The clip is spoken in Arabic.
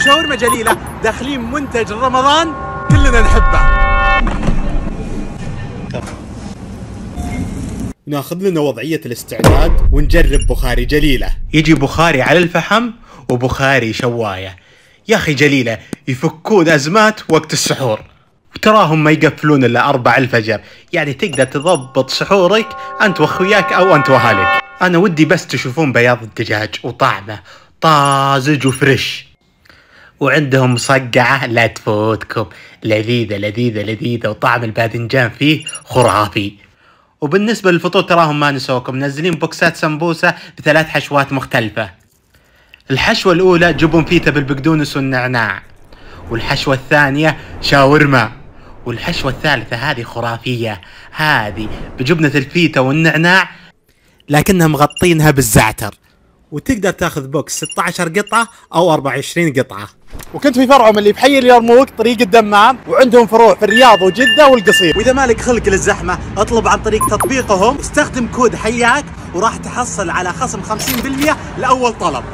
شاورما جليلة داخلين منتج رمضان كلنا نحبه. ناخذ لنا وضعية الاستعداد ونجرب بخاري جليلة. يجي بخاري على الفحم وبخاري شواية. يا أخي جليلة يفكون أزمات وقت السحور، وتراهم ما يقفلون إلا 4 الفجر، يعني تقدر تضبط سحورك أنت وأخوياك أو أنت وأهلك. أنا ودي بس تشوفون بياض الدجاج وطعمه طازج وفريش، وعندهم مصقعة لا تفوتكم، لذيذة لذيذة لذيذة، وطعم الباذنجان فيه خرافي. وبالنسبة للفطور تراهم ما نسوكم، منزلين بوكسات سمبوسة ب3 حشوات مختلفة. الحشوة الأولى جبن فيتا بالبقدونس والنعناع، والحشوة الثانية شاورما، والحشوة الثالثة هذه خرافية، هذه بجبنة الفيتا والنعناع لكنها مغطينها بالزعتر، وتقدر تاخذ بوكس 16 قطعة أو 24 قطعة. وكنت في فرعهم اللي بحي اليرموك طريق الدمام، وعندهم فروع في الرياض وجدة والقصير. وإذا مالك خلق للزحمة اطلب عن طريق تطبيقهم، استخدم كود حياك وراح تحصل على خصم 50% لأول طلب.